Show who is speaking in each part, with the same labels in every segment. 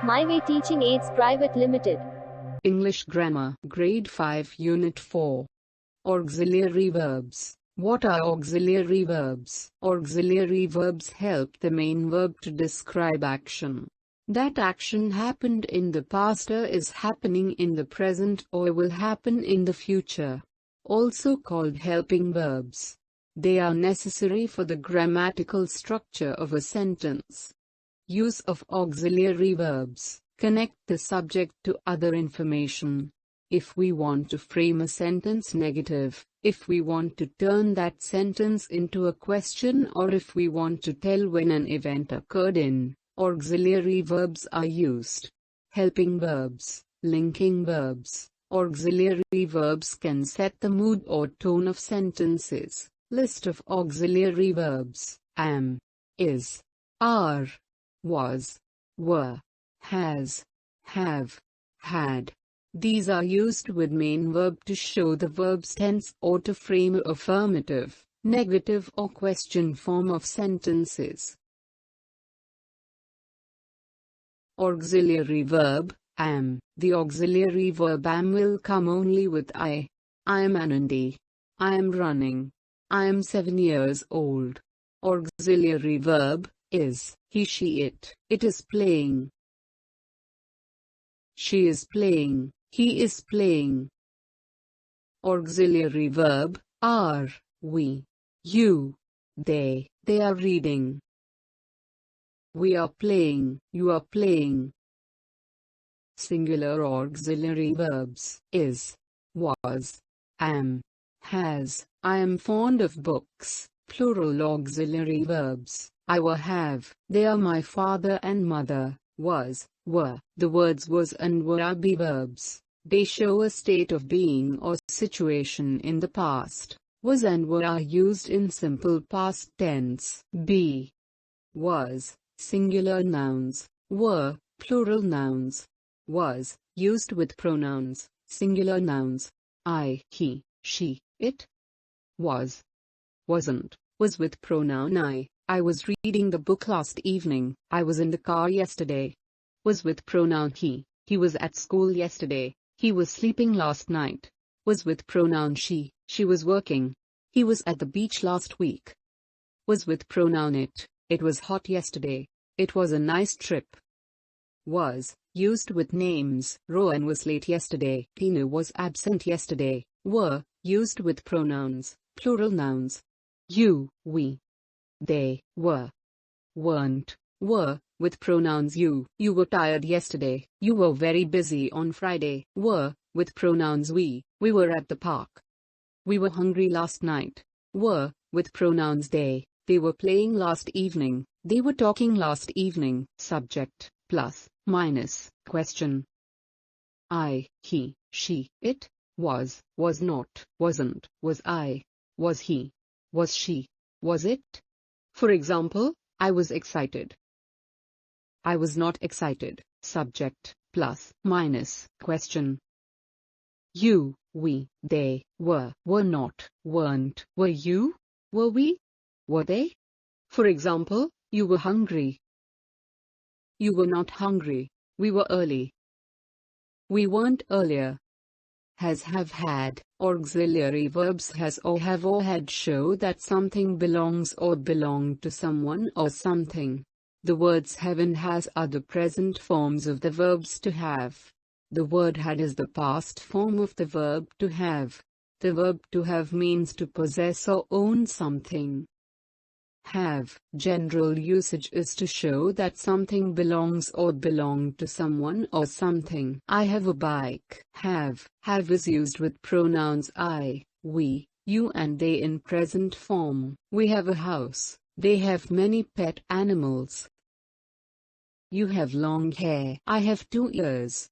Speaker 1: My Way Teaching Aids Private Limited.
Speaker 2: English Grammar, Grade 5, Unit 4. Auxiliary verbs. What are auxiliary verbs? Auxiliary verbs help the main verb to describe action. That action happened in the past or is happening in the present or will happen in the future. Also called helping verbs. They are necessary for the grammatical structure of a sentence. Use of auxiliary verbs. Connect the subject to other information. If we want to frame a sentence negative, if we want to turn that sentence into a question, or if we want to tell when an event occurred in, auxiliary verbs are used. Helping verbs, linking verbs. Auxiliary verbs can set the mood or tone of sentences. List of auxiliary verbs: am, is, are, was, were, has, have, had. These are used with main verb to show the verb's tense or to frame a affirmative, negative or question form of sentences. Auxiliary verb, am. The auxiliary verb am will come only with I. I am Anandi. I am running. I am 7 years old. Auxiliary verb, is, he, she, it. It is playing. She is playing. He is playing. Auxiliary verb, are, we, you, they are reading. We are playing, you are playing. Singular auxiliary verbs, is, was, am, has. I am fond of books. Plural auxiliary verbs, I were, have. They are my father and mother. Was, were. The words was and were are be verbs. They show a state of being or situation in the past. Was and were are used in simple past tense. Be, was, singular nouns. Were, plural nouns. Was, used with pronouns, singular nouns. I, he, she, it. Was, wasn't, was with pronoun I. I was reading the book last evening. I was in the car yesterday. Was with pronoun he. He was at school yesterday. He was sleeping last night. Was with pronoun she. She was working. He was at the beach last week. Was with pronoun it. It was hot yesterday. It was a nice trip. Was, used with names. Rowan was late yesterday. Tina was absent yesterday. Were, used with pronouns, plural nouns. You, we. They, were. Weren't, were, with pronouns you. You were tired yesterday. You were very busy on Friday. Were, with pronouns we. We were at the park. We were hungry last night. Were, with pronouns they. They were playing last evening. They were talking last evening. Subject, plus, minus, question. I, he, she, it. Was not, wasn't, was I. Was he. Was she. Was it? For example, I was excited. I was not excited. Subject, plus, minus, question. You, we, they, were not, weren't. Were you? Were we? Were they? For example, you were hungry. You were not hungry. We were early. We weren't earlier. Has, have, had. Auxiliary verbs has or have or had show that something belongs or belonged to someone or something. The words have and has are the present forms of the verbs to have. The word had is the past form of the verb to have. The verb to have means to possess or own something. Have, general usage is to show that something belongs or belonged to someone or something. I have a bike. Have is used with pronouns I, we, you and they in present form. We have a house. They have many pet animals. You have long hair. I have 2 ears.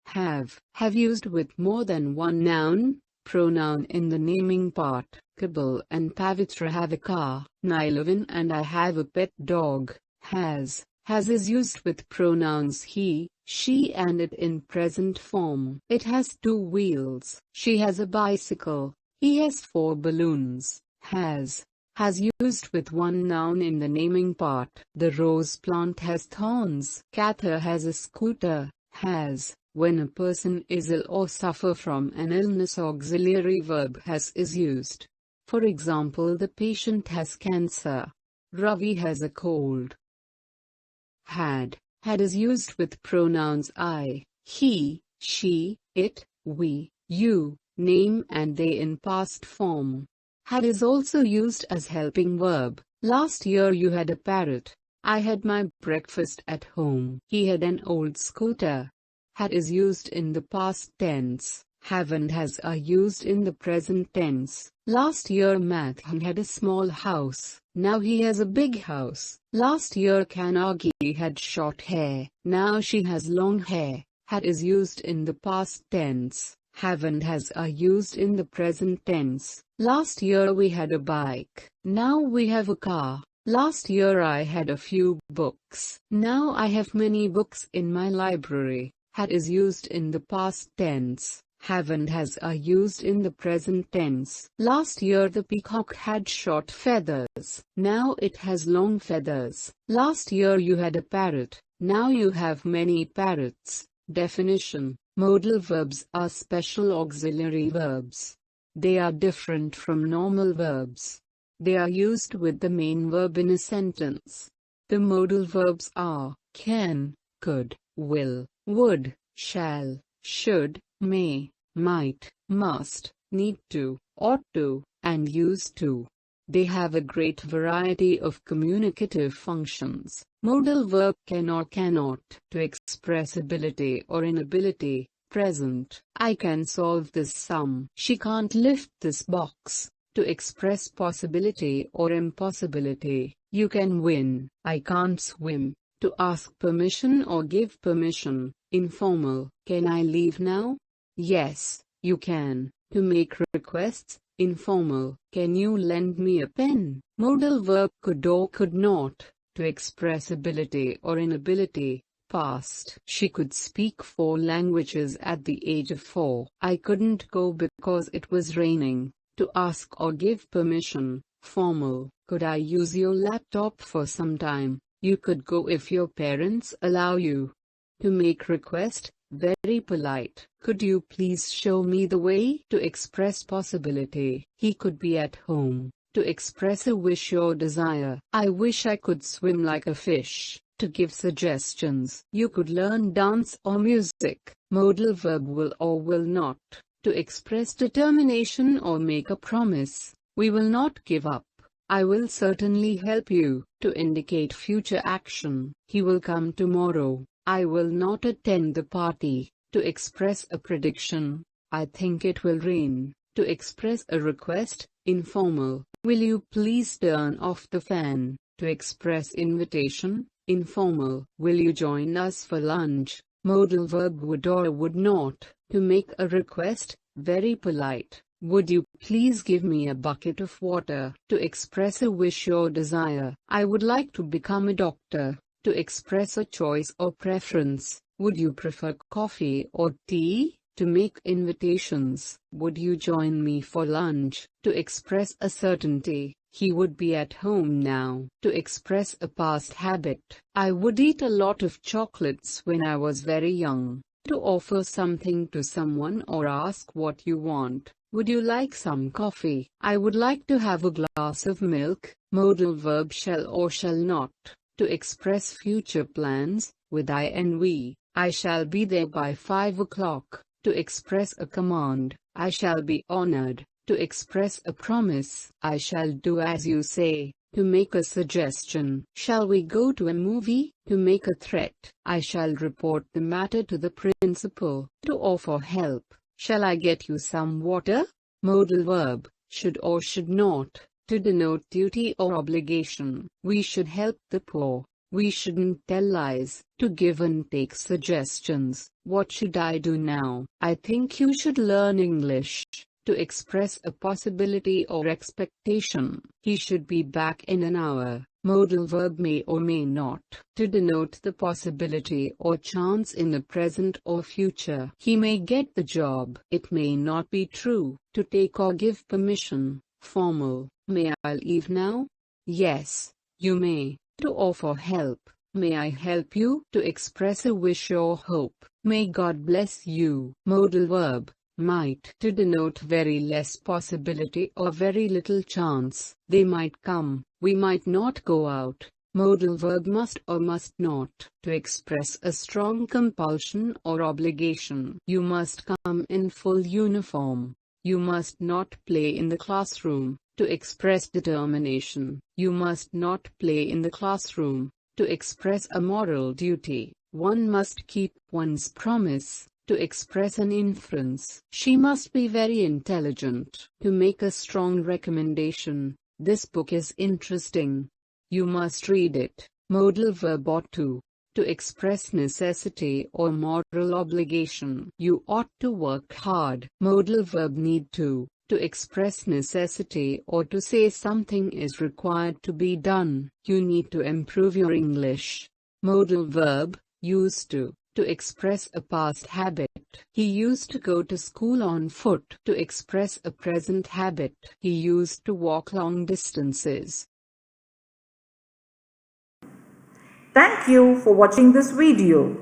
Speaker 2: Have used with more than one noun, pronoun in the naming part. Kabul and Pavitra have a car. Nilavin and I have a pet dog. Has is used with pronouns he, she and it in present form. It has 2 wheels. She has a bicycle. He has 4 balloons. Has has used with one noun in the naming part. The rose plant has thorns. Cather has a scooter. Has. When a person is ill or suffer from an illness, auxiliary verb has is used. For example, the patient has cancer. Ravi has a cold. Had is used with pronouns I, he, she, it, we, you, name and they in past form. Had is also used as helping verb. Last year you had a parrot. I had my breakfast at home. He had an old scooter. Had is used in the past tense. Have and has are used in the present tense. Last year Matthew had a small house. Now he has a big house. Last year Kanagi had short hair. Now she has long hair. Had is used in the past tense. Have and has are used in the present tense. Last year we had a bike. Now we have a car. Last year I had a few books. Now I have many books in my library. Had is used in the past tense. Have and has are used in the present tense. Last year the peacock had short feathers. Now it has long feathers. Last year you had a parrot. Now you have many parrots. Definition: modal verbs are special auxiliary verbs. They are different from normal verbs. They are used with the main verb in a sentence. The modal verbs are can, could, will, would, shall, should, may, might, must, need to, ought to, and used to. They have a great variety of communicative functions. Modal verb can or cannot, to express ability or inability. Present: I can solve this sum. She can't lift this box. To express possibility or impossibility. You can win. I can't swim. To ask permission or give permission. Informal: can I leave now? Yes, you can. To make requests. Informal: can you lend me a pen? Modal verb could or could not, to express ability or inability. Past: she could speak 4 languages at the age of 4. I couldn't go because it was raining. To ask or give permission. Formal: could I use your laptop for some time? You could go if your parents allow you. To make request. Very polite: could you please show me the way? To express possibility. He could be at home. To express a wish or desire. I wish I could swim like a fish. To give suggestions. You could learn dance or music. Modal verb will or will not. To express determination or make a promise. We will not give up. I will certainly help you. To indicate future action. He will come tomorrow. I will not attend the party. To express a prediction. I think it will rain. To express a request. Informal: will you please turn off the fan? To express invitation. Informal: will you join us for lunch? Modal verb would or would not. To make a request. Very polite: would you please give me a bucket of water? To express a wish or desire. I would like to become a doctor. To express a choice or preference. Would you prefer coffee or tea? To make invitations. Would you join me for lunch? To express a certainty. He would be at home now. To express a past habit. I would eat a lot of chocolates when I was very young. To offer something to someone or ask what you want. Would you like some coffee? I would like to have a glass of milk. Modal verb shall or shall not. To express future plans. With I and we. I shall be there by 5 o'clock. To express a command. I shall be honored. To express a promise. I shall do as you say. To make a suggestion. Shall we go to a movie? To make a threat. I shall report the matter to the principal. To offer help. Shall I get you some water? Modal verb. Should or should not. To denote duty or obligation. We should help the poor. We shouldn't tell lies. To give and take suggestions. What should I do now? I think you should learn English. To express a possibility or expectation. He should be back in an hour. Modal verb may or may not. To denote the possibility or chance in the present or future. He may get the job. It may not be true. To take or give permission. Formal. May I leave now? Yes, you may. To offer help. May I help you? To express a wish or hope. May God bless you. Modal verb. Might. To denote very less possibility or very little chance. They might come. We might not go out. Modal verb must or must not. To express a strong compulsion or obligation. You must come in full uniform. You must not play in the classroom. To express determination. You must not play in the classroom. To express a moral duty. One must keep one's promise. To express an inference. She must be very intelligent. To make a strong recommendation. This book is interesting. You must read it. Modal verb ought to. To express necessity or moral obligation. You ought to work hard. Modal verb need to. To express necessity or to say something is required to be done. You need to improve your English. Modal verb, used to. To express a past habit. He used to go to school on foot. To express a present habit. He used to walk long distances.
Speaker 3: Thank you for watching this video.